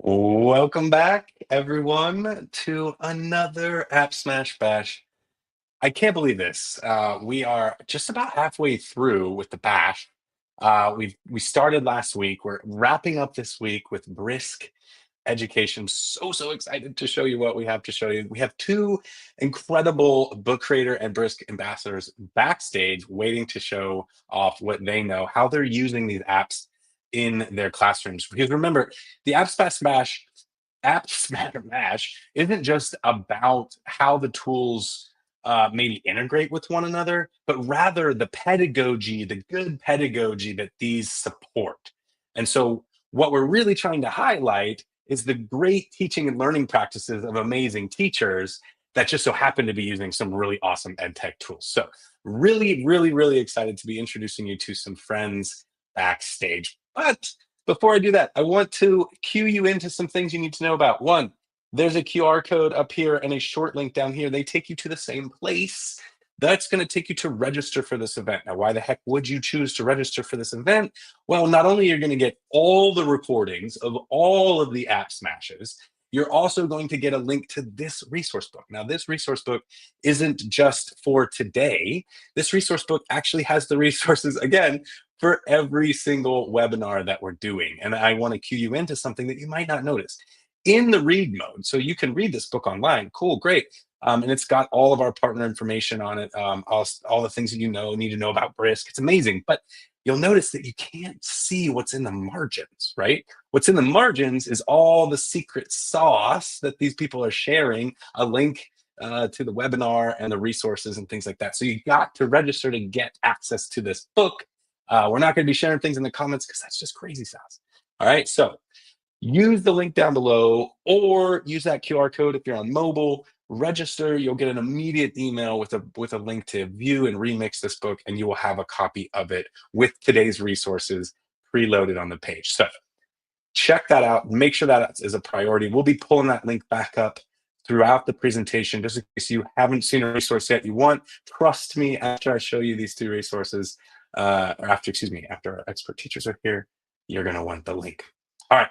Welcome back, everyone, to another App Smash Bash. I can't believe this. We are just about halfway through with the bash. We started last week. We're wrapping up this week with Brisk Education. So excited to show you what we have to show you. We have two incredible book creator and Brisk ambassadors backstage waiting to show off what they know, how they're using these apps in their classrooms. Because remember, the App Smash Mash isn't just about how the tools maybe integrate with one another, but rather the pedagogy, the good pedagogy that these support. And so, what we're really trying to highlight is the great teaching and learning practices of amazing teachers that just so happen to be using some really awesome ed tech tools. So, really excited to be introducing you to some friends backstage. But before I do that, I want to cue you into some things you need to know about. One, there's a QR code up here and a short link down here. They take you to the same place. That's going to take you to register for this event. Now, why the heck would you choose to register for this event? Well, not only are you going to get all the recordings of all of the app smashes, you're also going to get a link to this resource book. Now, this resource book isn't just for today. This resource book actually has the resources, again, for every single webinar that we're doing. And I want to cue you into something that you might not notice. In the read mode, so you can read this book online. Cool, great. And it's got all of our partner information on it, all the things that you need to know about Brisk. It's amazing, but you'll notice that you can't see what's in the margins, right? What's in the margins is all the secret sauce that these people are sharing, a link to the webinar and the resources and things like that. So you got to register to get access to this book. We're not going to be sharing things in the comments because that's just crazy sauce. All right, so use the link down below or use that QR code if you're on mobile. Register, you'll get an immediate email with a link to view and remix this book, and you will have a copy of it with today's resources preloaded on the page. So check that out. Make sure that is a priority. We'll be pulling that link back up throughout the presentation, just in case you haven't seen a resource yet you want. Trust me, after I show you these two resources, after our expert teachers are here, you're going to want the link. All right.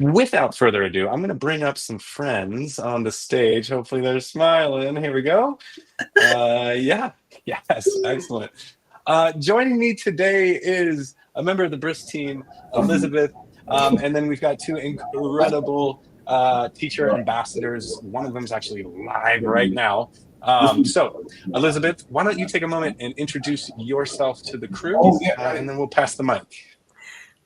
Without further ado, I'm going to bring up some friends on the stage. Hopefully they're smiling. Here we go. Yes, excellent. Joining me today is a member of the Brisk team, Elizabeth, and then we've got two incredible teacher ambassadors. One of them is actually live right now. So, Elizabeth, why don't you take a moment and introduce yourself to the crew, and then we'll pass the mic.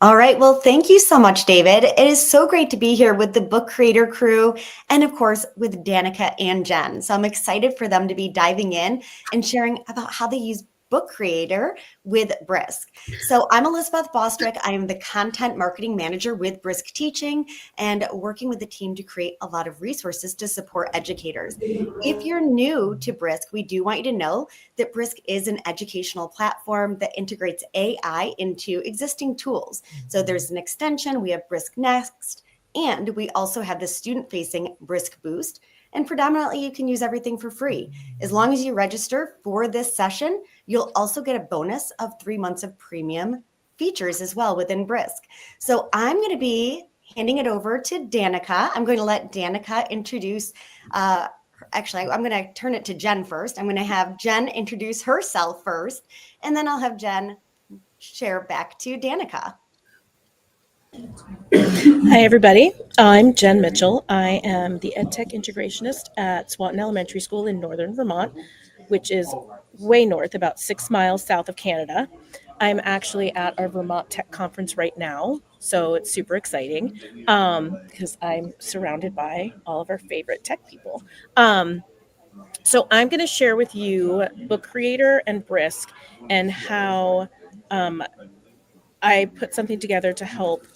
All right. Well, thank you so much, David. It is so great to be here with the book creator crew and, of course, with Danica and Jen. So I'm excited for them to be diving in and sharing about how they use book creator with Brisk. So I'm Elizabeth Bostrick. I am the content marketing manager with Brisk Teaching and working with the team to create a lot of resources to support educators. If you're new to Brisk, we do want you to know that Brisk is an educational platform that integrates AI into existing tools. So there's an extension, we have Brisk Next, and we also have the student-facing Brisk Boost. And predominantly, you can use everything for free. As long as you register for this session, you'll also get a bonus of 3 months of premium features as well within Brisk. So I'm going to be handing it over to Danica. I'm going to let Danica introduce, actually, I'm going to turn it to Jen first. I'm going to have Jen introduce herself first, and then I'll have Jen share back to Danica. Hi, everybody. I'm Jen Mitchell. I am the EdTech Integrationist at Swanton Elementary School in northern Vermont, which is way north, about 6 miles south of Canada. I'm actually at our Vermont Tech Conference right now, so it's super exciting because I'm surrounded by all of our favorite tech people. So I'm going to share with you Book Creator and Brisk and how I put something together to help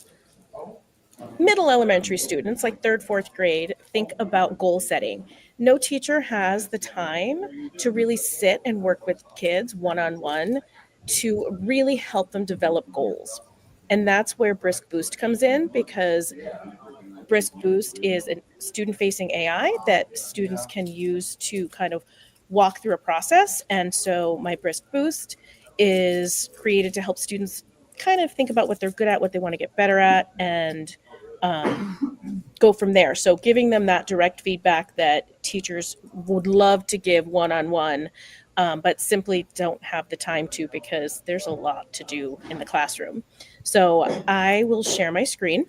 middle elementary students, like 3rd, 4th grade, think about goal setting. No teacher has the time to really sit and work with kids one-on-one to really help them develop goals. And that's where Brisk Boost comes in, because Brisk Boost is a student-facing AI that students can use to kind of walk through a process. And so my Brisk Boost is created to help students kind of think about what they're good at, what they want to get better at, and go from there. So giving them that direct feedback that teachers would love to give one-on-one, but simply don't have the time to because there's a lot to do in the classroom. So I will share my screen.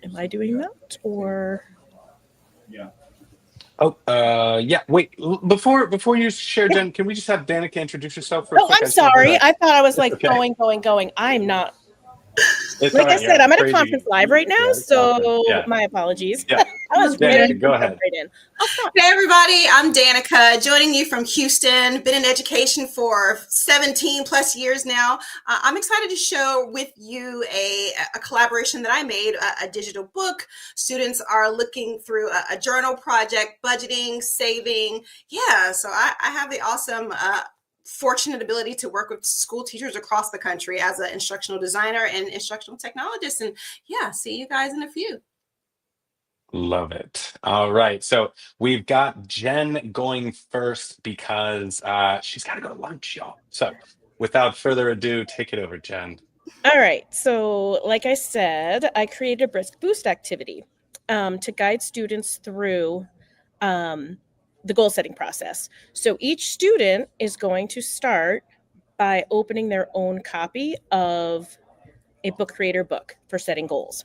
Am I doing that or? Oh, yeah. Wait, before you share, Jen, can we just have Danica introduce herself real Oh, quick? I'm I just want her sorry. to. I thought I was It's like okay. going. I'm not. It's all Like I right. You're said, at I'm at a crazy. conference live right now, Yeah, conference. so Yeah, my apologies. yeah. I was ready to Danica, go jump ahead. right in. I'll stop. Hey everybody, I'm Danica, joining you from Houston. Been in education for 17 plus years now. I'm excited to share with you a collaboration that I made, a digital book. Students are looking through a journal project, budgeting, saving. Yeah, so I have the awesome fortunate ability to work with school teachers across the country as an instructional designer and instructional technologist. And yeah, see you guys in a few. Love it. All right. So we've got Jen going first because she's got to go to lunch, y'all. So without further ado, take it over, Jen. All right. So, like I said, I created a Brisk Boost activity to guide students through the goal setting process. So, each student is going to start by opening their own copy of a book creator book for setting goals.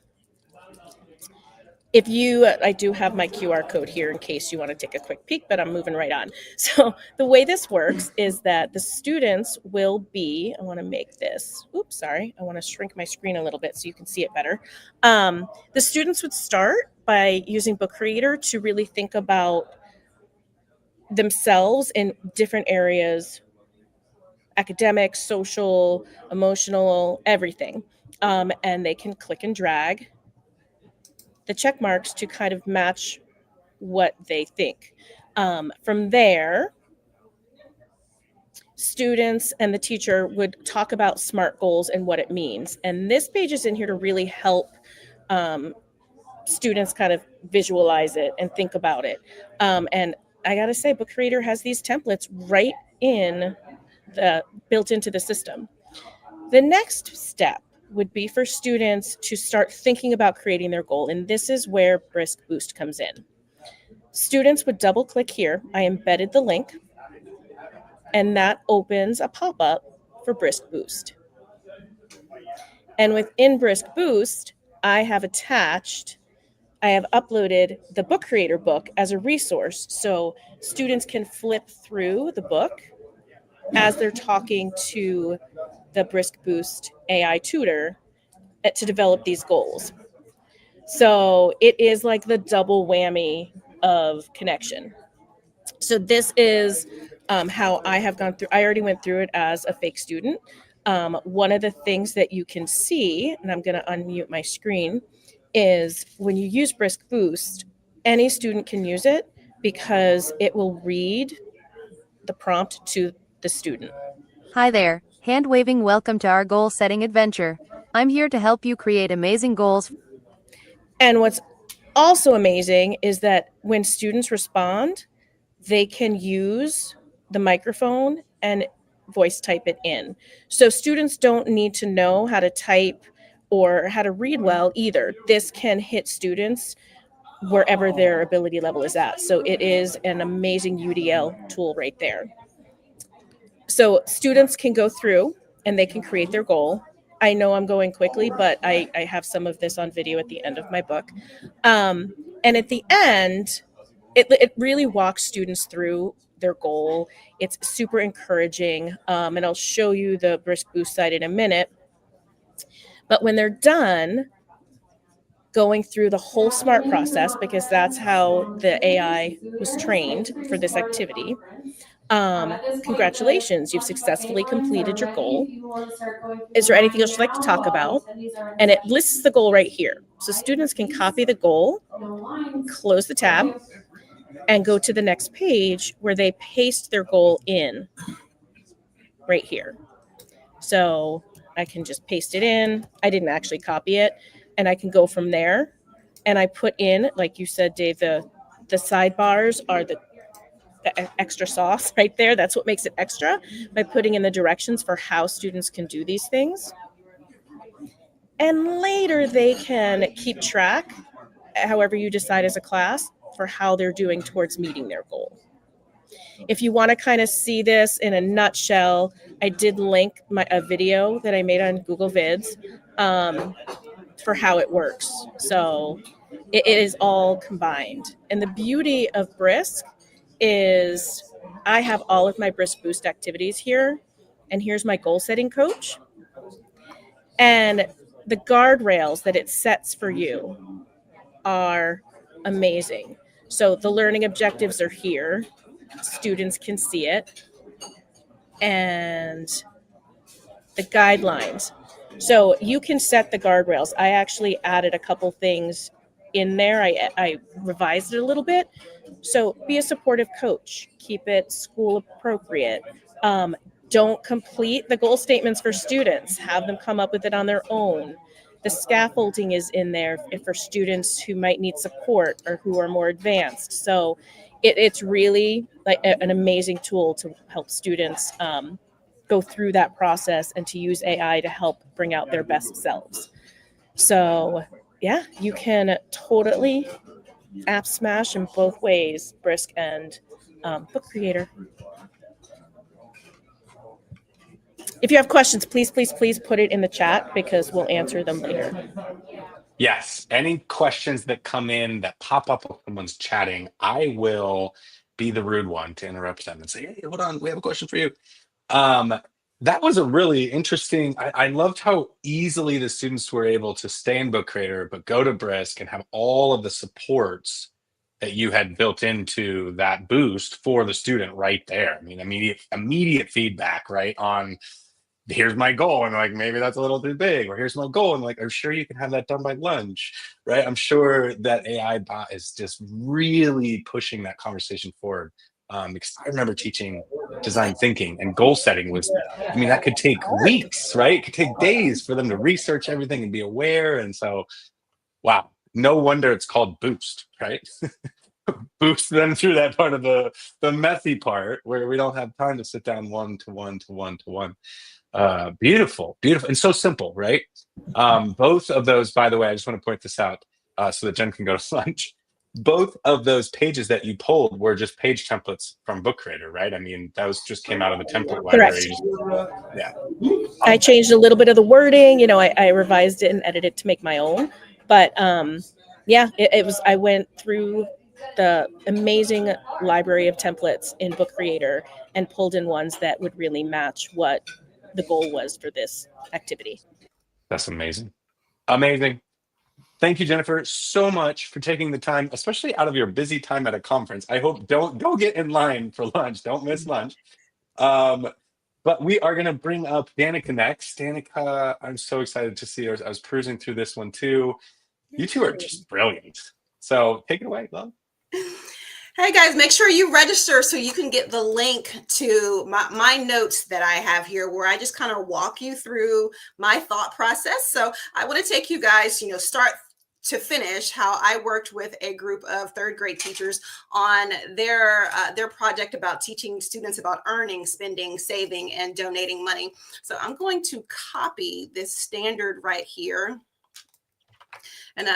I do have my QR code here in case you want to take a quick peek, but I'm moving right on. So the way this works is that the students will be, I want to make this, I want to shrink my screen a little bit so you can see it better. The students would start by using Book Creator to really think about themselves in different areas, academic, social, emotional, everything. And they can click and drag the check marks to kind of match what they think. From there, students and the teacher would talk about SMART goals and what it means. And this page is in here to really help students kind of visualize it and think about it. And I got to say, Book Creator has these templates right built into the system. The next step would be for students to start thinking about creating their goal. And this is where Brisk Boost comes in. Students would double click here. I embedded the link, and that opens a pop-up for Brisk Boost. And within Brisk Boost, I have uploaded the Book Creator book as a resource. So students can flip through the book as they're talking to the Brisk Boost AI tutor to develop these goals. So it is like the double whammy of connection. So this is how I have gone through. I already went through it as a fake student. One of the things that you can see, and I'm going to unmute my screen, is when you use Brisk Boost, any student can use it because it will read the prompt to the student. Hi there, hand-waving welcome to our goal-setting adventure. I'm here to help you create amazing goals. And what's also amazing is that when students respond, they can use the microphone and voice type it in. So students don't need to know how to type or how to read well either. This can hit students wherever their ability level is at. So it is an amazing UDL tool right there. So students can go through and they can create their goal. I know I'm going quickly, but I have some of this on video at the end of my book. And at the end, it really walks students through their goal. It's super encouraging. And I'll show you the Brisk Boost site in a minute. But when they're done going through the whole SMART process, because that's how the AI was trained for this activity, congratulations, you've successfully completed your goal. Is there anything else you'd like to talk about? And it lists the goal right here. So students can copy the goal, close the tab, and go to the next page where they paste their goal in right here. So I can just paste it in. I didn't actually copy it. And I can go from there. And I put in, like you said, Dave, the sidebars are the extra sauce right there. That's what makes it extra, by putting in the directions for how students can do these things. And later they can keep track, however you decide as a class, for how they're doing towards meeting their goal. If you want to kind of see this in a nutshell, I did link a video that I made on Google Vids for how it works. So it is all combined. And the beauty of Brisk is I have all of my Brisk Boost activities here. And here's my goal setting coach. And the guardrails that it sets for you are amazing. So the learning objectives are here. Students can see it. And the guidelines. So you can set the guardrails. I actually added a couple things in there. I revised it a little bit. So be a supportive coach. Keep it school appropriate. Don't complete the goal statements for students. Have them come up with it on their own. The scaffolding is in there for students who might need support or who are more advanced. So it's really like an amazing tool to help students go through that process and to use AI to help bring out their best selves. So yeah, you can totally app smash in both ways, Brisk and Book Creator. If you have questions, please put it in the chat because we'll answer them later. Yes. Any questions that come in that pop up when someone's chatting, I will be the rude one to interrupt them and say, hey, hold on, we have a question for you. That was a really interesting, I loved how easily the students were able to stay in Book Creator, but go to Brisk and have all of the supports that you had built into that boost for the student right there. I mean, immediate feedback, right? On here's my goal, and like maybe that's a little too big, or here's my goal, and like I'm sure you can have that done by lunch, right? I'm sure that AI bot is just really pushing that conversation forward. Because I remember teaching design thinking, and goal setting was, I mean, that could take weeks, right? It could take days for them to research everything and be aware. And so, wow, no wonder it's called Boost, right? Boost them through that part of the messy part where we don't have time to sit down one to one to one to one. Beautiful, and so simple, right? Both of those, by the way, I just want to point this out so that Jen can go to lunch. Both of those pages that you pulled were just page templates from Book Creator, right? I mean, those just came out of the template library. Yeah. I changed a little bit of the wording. I revised it and edited it to make my own. But yeah, it was. I went through the amazing library of templates in Book Creator and pulled in ones that would really match what the goal was for this activity. That's amazing. Amazing. Thank you, Jennifer, so much for taking the time, especially out of your busy time at a conference. I hope don't go get in line for lunch. Don't miss lunch. But we are going to bring up Danica next. Danica, I'm so excited to see her. I was cruising through this one too. You two are just brilliant. So take it away, love. Hey guys, make sure you register so you can get the link to my notes that I have here, where I just kind of walk you through my thought process. So I want to take you guys, start to finish, how I worked with a group of third grade teachers on their project about teaching students about earning, spending, saving, and donating money. So I'm going to copy this standard right here. And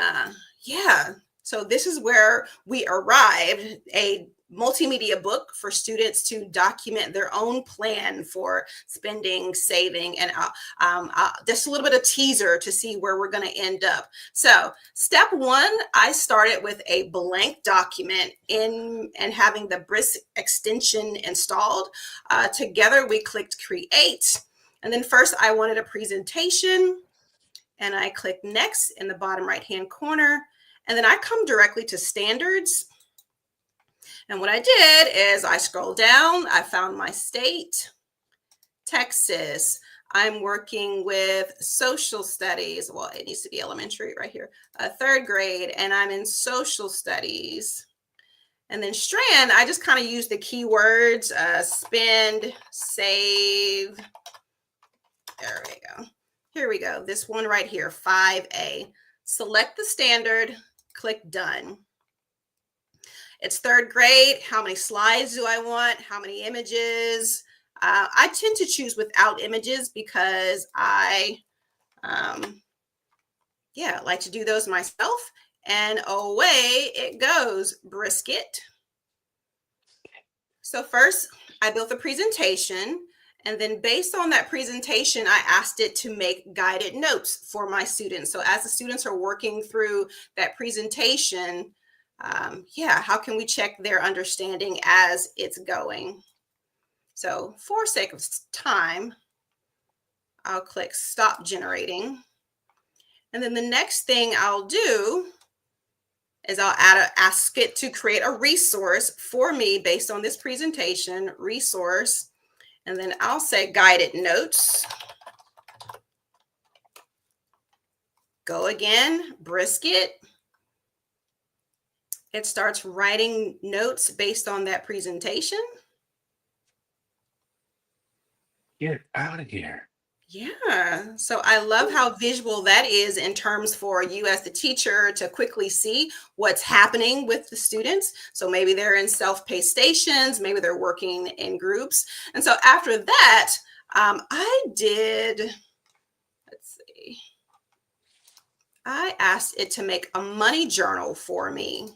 yeah. So this is where we arrived, a multimedia book for students to document their own plan for spending, saving, and just a little bit of teaser to see where we're going to end up. So step one, I started with a blank document and having the Brisk extension installed. Together we clicked create. And then first I wanted a presentation, and I clicked next in the bottom right-hand corner. And then I come directly to standards. And what I did is I scrolled down, I found my state, Texas. I'm working with social studies. Well, it needs to be elementary right here, third grade, and I'm in social studies. And then Strand, I just kind of used the keywords, spend, save. There we go. Here we go. This one right here, 5A. Select the standard. Click done. It's third grade. How many slides do I want? How many images? I tend to choose without images because I yeah, I like to do those myself. And away it goes, brisket. So first, I built a presentation. And then based on that presentation, I asked it to make guided notes for my students. So as the students are working through that presentation, yeah, how can we check their understanding as it's going? So for sake of time, I'll click stop generating. And then the next thing I'll do is I'll ask it to create a resource for me based on this presentation, resource. And then I'll say guided notes. Go again, brisket. It starts writing notes based on that presentation. Get out of here. Yeah, so I love how visual that is in terms for you as the teacher to quickly see what's happening with the students. So maybe they're in self-paced stations, maybe they're working in groups. And so after that, I asked it to make a money journal for me.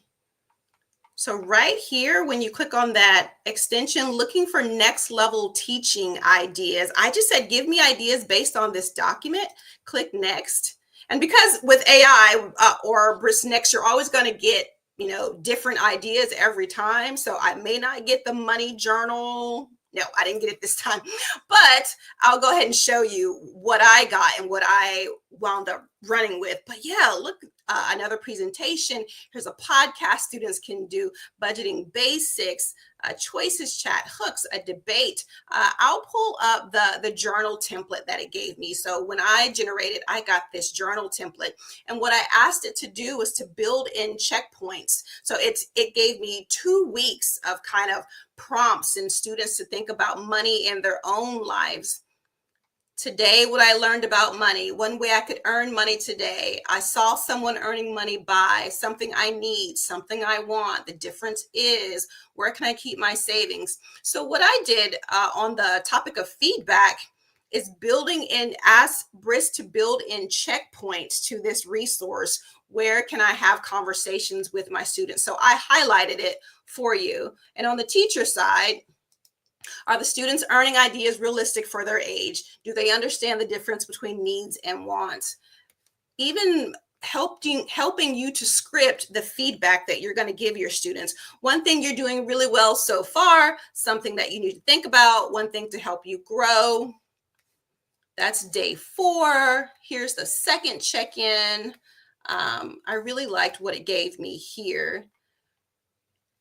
So right here, when you click on that extension, looking for next level teaching ideas, I just said, give me ideas based on this document, click next. And because with AI or Brisk Next, you're always going to get, different ideas every time. So I may not get the money journal. No, I didn't get it this time, but I'll go ahead and show you what I got and what I wound up running with. But yeah, look, another presentation. Here's a podcast students can do, budgeting basics, choices chat, hooks, a debate. I'll pull up the journal template that it gave me. So when I generated, I got this journal template. And what I asked it to do was to build in checkpoints. So it gave me 2 weeks of kind of prompts and students to think about money in their own lives. Today, what I learned about money, one way I could earn money today. I saw someone earning money by something I need, something I want. The difference is, where can I keep my savings? So what I did on the topic of feedback is ask Brisk to build in checkpoints to this resource. Where can I have conversations with my students? So I highlighted it for you. And on the teacher side, are the students earning ideas realistic for their age? Do they understand the difference between needs and wants? Even helping you to script the feedback that you're going to give your students. One thing you're doing really well so far, something that you need to think about, one thing to help you grow. That's day 4. Here's the second check-in. I really liked what it gave me here.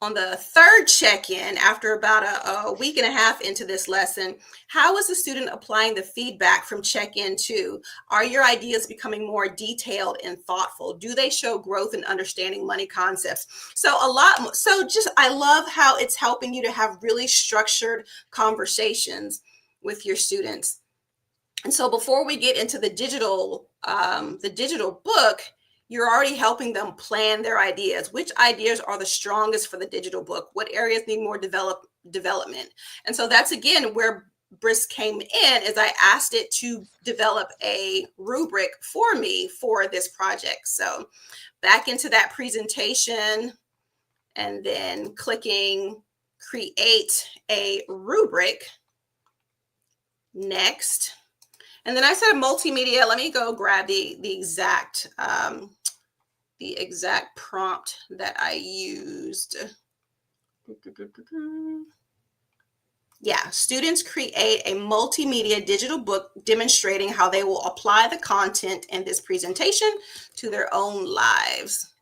On the third check-in, after about a week and a half into this lesson, how is the student applying the feedback from check-in 2? Are your ideas becoming more detailed and thoughtful? Do they show growth in understanding money concepts? So I love how it's helping you to have really structured conversations with your students. And so before we get into the digital book, you're already helping them plan their ideas. Which ideas are the strongest for the digital book? What areas need more development? And so that's, again, where Brisk came in, is I asked it to develop a rubric for me for this project. So back into that presentation and then clicking create a rubric. Next. And then I said multimedia. Let me go grab the exact prompt that I used. Yeah, students create a multimedia digital book demonstrating how they will apply the content in this presentation to their own lives.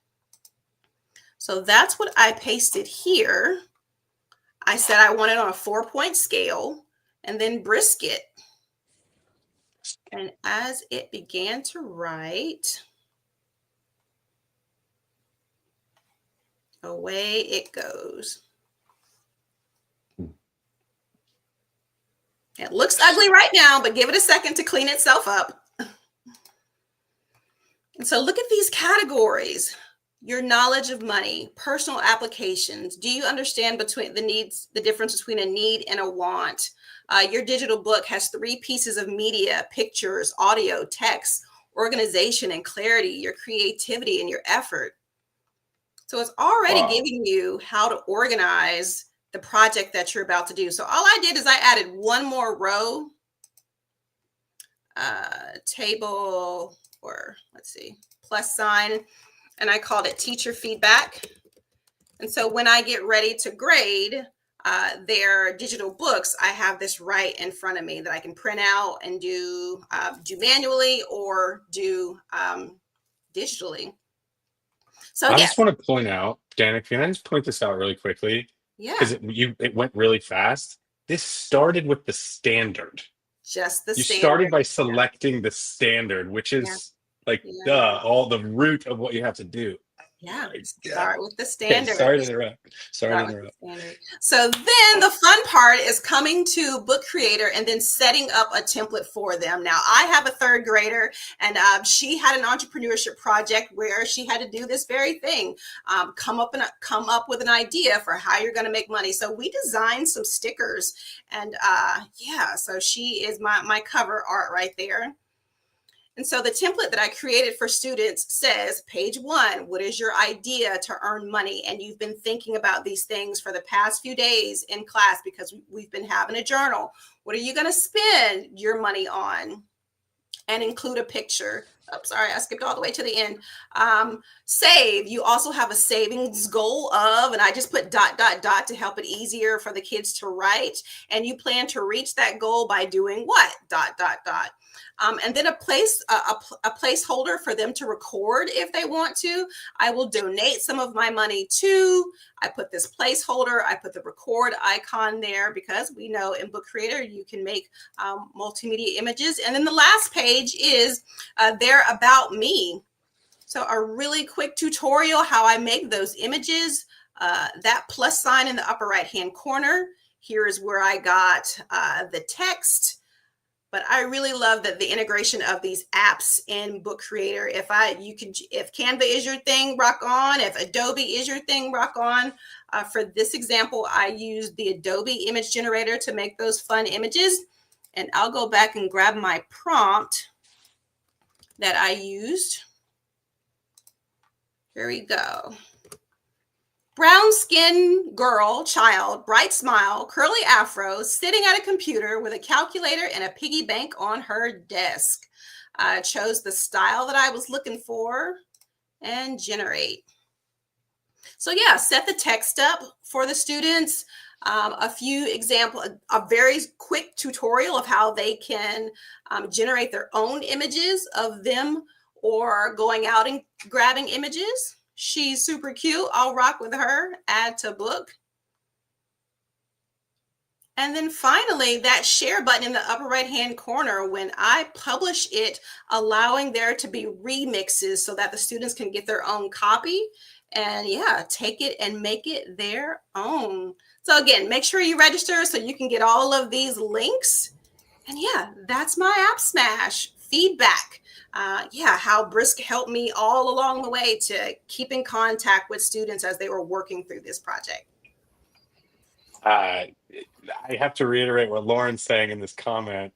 So that's what I pasted here. I said I want it on a 4-point scale, and then Brisk it. And as it began to write, away it goes. It looks ugly right now, but give it a second to clean itself up. And so look at these categories. Your knowledge of money, personal applications. Do you understand the difference between a need and a want? Your digital book has 3 pieces of media, pictures, audio, text. organization and clarity, your creativity and your effort. So it's already Wow. giving you how to organize the project that you're about to do. So all I did is I added one more row, table, or let's see, plus sign, and I called it teacher feedback. And so when I get ready to grade their digital books, I have this right in front of me that I can print out and do manually or do digitally. So I yes, just want to point out, Danica, can I just point this out really quickly? yeah, Because it went really fast. This started with the standard. just the You standard. started by selecting the standard, which Yeah, is like yeah, all the root of what you have to do. yeah. My God. Start with the Okay, standard. sorry to interrupt. Sorry to Start with the interrupt. standard. So then the fun part is coming to Book Creator and then setting up a template for them. Now I have a third grader, and she had an entrepreneurship project where she had to do this very thing, come up with an idea for how you're going to make money. So we designed some stickers, and yeah, so she is my cover art right there. And so the template that I created for students says, page 1, what is your idea to earn money? And you've been thinking about these things for the past few days in class because we've been having a journal. What are you going to spend your money on? And include a picture. Oh, sorry, I skipped all the way to the end. Save. You also have a savings goal of, and I just put ... to help it easier for the kids to write. And you plan to reach that goal by doing what? ... And then a placeholder for them to record if they want to. I will donate some of my money to. I put this placeholder. I put the record icon there because we know in Book Creator you can make multimedia images. And then the last page is their about me. So a really quick tutorial how I make those images. That plus sign in the upper right hand corner. Here is where I got the text. But I really love that the integration of these apps in Book Creator. If Canva is your thing, rock on. If Adobe is your thing, rock on. For this example, I used the Adobe image generator to make those fun images. And I'll go back and grab my prompt that I used. Here we go. Brown skin girl, child, bright smile, curly afro, sitting at a computer with a calculator and a piggy bank on her desk. I chose the style that I was looking for and generate. So yeah, set the text up for the students. A few examples, a very quick tutorial of how they can generate their own images of them or going out and grabbing images. She's super cute. I'll rock with her. Add to book. And then finally, that share button in the upper right-hand corner, when I publish it, allowing there to be remixes so that the students can get their own copy and yeah, take it and make it their own. So again, make sure you register so you can get all of these links. And yeah, that's my AppSmash feedback. Yeah, how Brisk helped me all along the way to keep in contact with students as they were working through this project. I have to reiterate what Lauren's saying in this comment.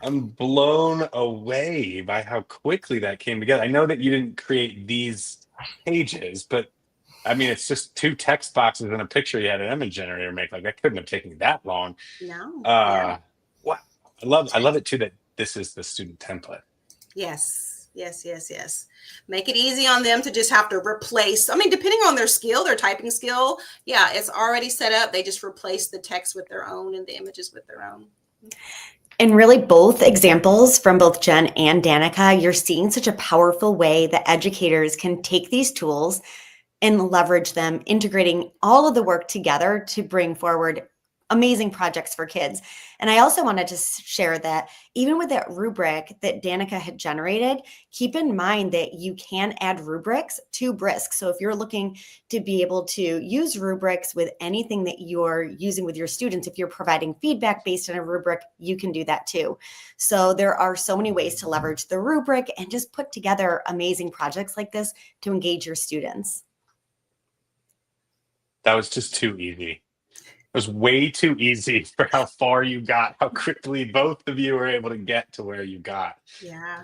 I'm blown away by how quickly that came together. I know that you didn't create these pages, but I mean, it's just 2 text boxes and a picture you had an image generator make. Like, that couldn't have taken that long. No. What I love it too that this is the student template. Yes. Make it easy on them to just have to replace. I mean, depending on their skill, their typing skill, yeah, it's already set up. They just replace the text with their own and the images with their own. And really, both examples from both Jen and Danica, you're seeing such a powerful way that educators can take these tools and leverage them, integrating all of the work together to bring forward amazing projects for kids. And I also wanted to share that even with that rubric that Danica had generated, keep in mind that you can add rubrics to Brisk. So if you're looking to be able to use rubrics with anything that you're using with your students, if you're providing feedback based on a rubric, you can do that too. So there are so many ways to leverage the rubric and just put together amazing projects like this to engage your students. That was just too easy. was way too easy for how far you got, how quickly both of you were able to get to where you got. Yeah,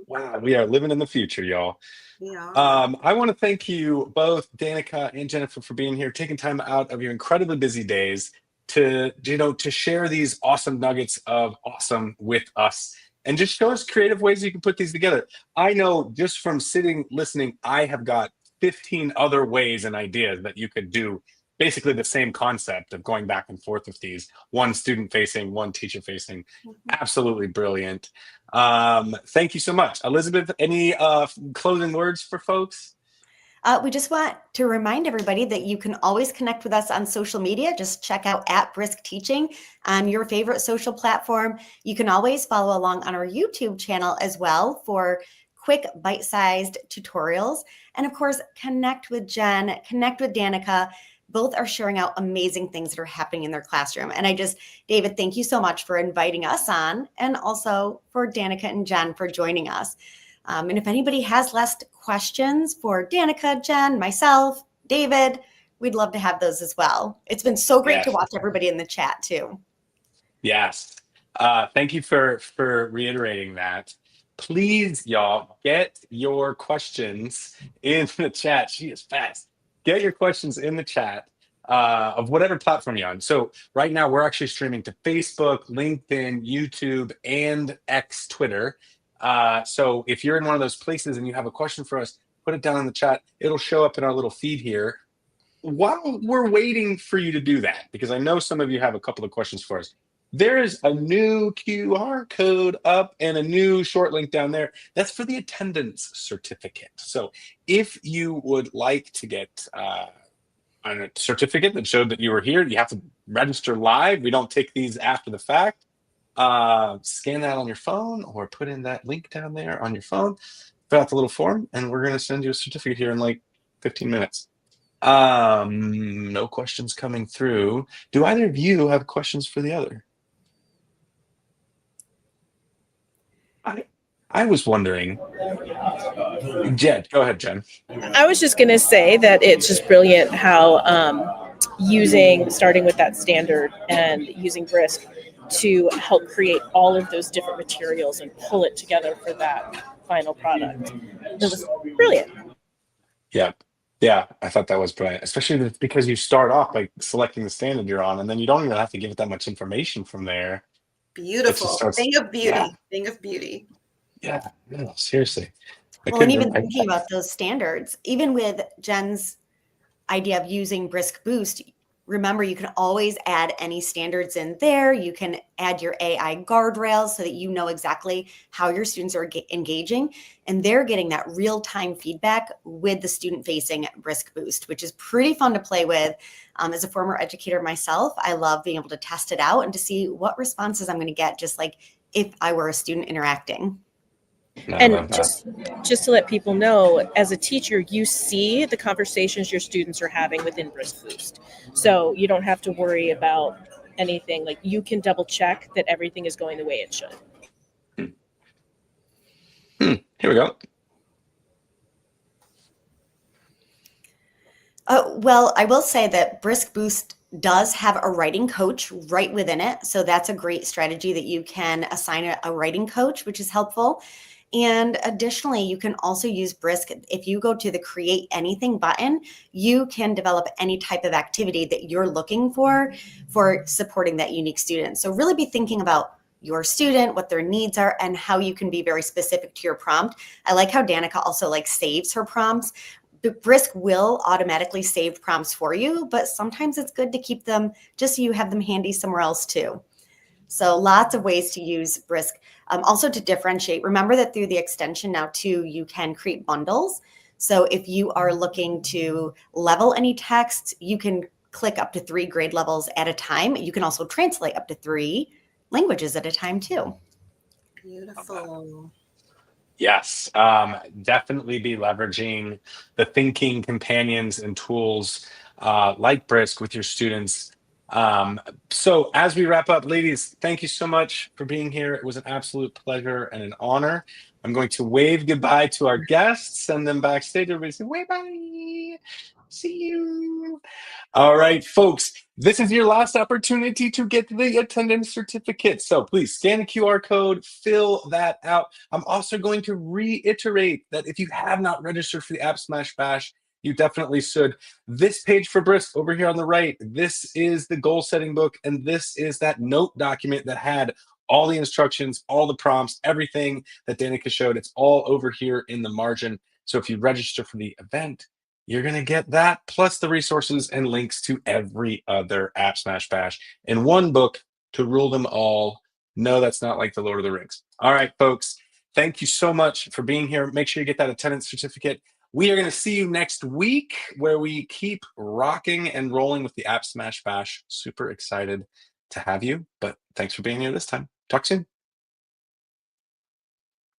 Wow, we are living in the future, y'all. we are. I want to thank you both, Danica and Jennifer, for being here, taking time out of your incredibly busy days to, to share these awesome nuggets of awesome with us and just show us creative ways you can put these together. I know just from sitting, listening, I have got 15 other ways and ideas that you could do basically the same concept of going back and forth with these, one student facing, one teacher facing. Absolutely brilliant. Thank you so much. Elizabeth, any closing words for folks? We just want to remind everybody that you can always connect with us on social media. Just check out @Brisk Teaching on your favorite social platform. You can always follow along on our YouTube channel as well for quick bite-sized tutorials. And of course, connect with Jen, connect with Danica. Both are sharing out amazing things that are happening in their classroom. And David, thank you so much for inviting us on, and also for Danica and Jen for joining us. And if anybody has last questions for Danica, Jen, myself, David, we'd love to have those as well. It's been so great to watch everybody in the chat too. Yes. Thank you for reiterating that. Please, y'all, get your questions in the chat. She is fast. Get your questions in the chat of whatever platform you're on. So right now we're actually streaming to Facebook, LinkedIn, YouTube, and X Twitter. So if you're in one of those places and you have a question for us, put it down in the chat. It'll show up in our little feed here. While we're waiting for you to do that, because I know some of you have a couple of questions for us, there is a new QR code up and a new short link down there. That's for the attendance certificate. So if you would like to get a certificate that showed that you were here, you have to register live. We don't take these after the fact. Scan that on your phone or put in that link down there on your phone, fill out the little form, and we're going to send you a certificate here in like 15 minutes. No questions coming through. Do either of you have questions for the other? I was wondering. Jen, go ahead, Jen. I was just going to say that it's just brilliant how starting with that standard and using Brisk to help create all of those different materials and pull it together for that final product. It was brilliant. Yeah, I thought that was brilliant, especially because you start off by selecting the standard you're on, and then you don't even have to give it that much information from there. Beautiful. Thing of beauty. Yeah. Thing of beauty. Yeah, no, seriously. Well, and even thinking about those standards, even with Jen's idea of using Brisk Boost, remember, you can always add any standards in there. You can add your AI guardrails so that you know exactly how your students are engaging, and they're getting that real-time feedback with the student-facing Brisk Boost, which is pretty fun to play with. As a former educator myself, I love being able to test it out and to see what responses I'm going to get, just like if I were a student interacting. And just to let people know, as a teacher, you see the conversations your students are having within Brisk Boost. So you don't have to worry about anything. Like, you can double check that everything is going the way it should. Here we go. Well, I will say that Brisk Boost does have a writing coach right within it. So that's a great strategy that you can assign a writing coach, which is helpful. And additionally, you can also use Brisk. If you go to the Create Anything button, you can develop any type of activity that you're looking for supporting that unique student. So really be thinking about your student, what their needs are, and how you can be very specific to your prompt. I like how Danica also saves her prompts. Brisk will automatically save prompts for you, but sometimes it's good to keep them just so you have them handy somewhere else too. So lots of ways to use Brisk. Also to differentiate, remember that through the extension now too, you can create bundles. So if you are looking to level any text, you can click up to 3 grade levels at a time. You can also translate up to 3 languages at a time too. Beautiful. Yes, definitely be leveraging the thinking companions and tools like Brisk with your students. So as we wrap up, ladies, thank you so much for being here. It was an absolute pleasure and an honor. I'm going to wave goodbye to our guests, and then backstage, everybody say, wave bye. See you. All right, folks, this is your last opportunity to get the attendance certificate. So please scan the QR code, fill that out. I'm also going to reiterate that if you have not registered for the AppSmash Bash, you definitely should. This page for Brisk over here on the right, this is the goal setting book, and this is that note document that had all the instructions, all the prompts, everything that Danica showed. It's all over here in the margin. So if you register for the event, you're going to get that plus the resources and links to every other AppSmash Bash in one book to rule them all. No, that's not like the Lord of the Rings. All right, folks, thank you so much for being here. Make sure you get that attendance certificate. We are going to see you next week where we keep rocking and rolling with the AppSmash Bash. Super excited to have you, but thanks for being here this time. Talk soon.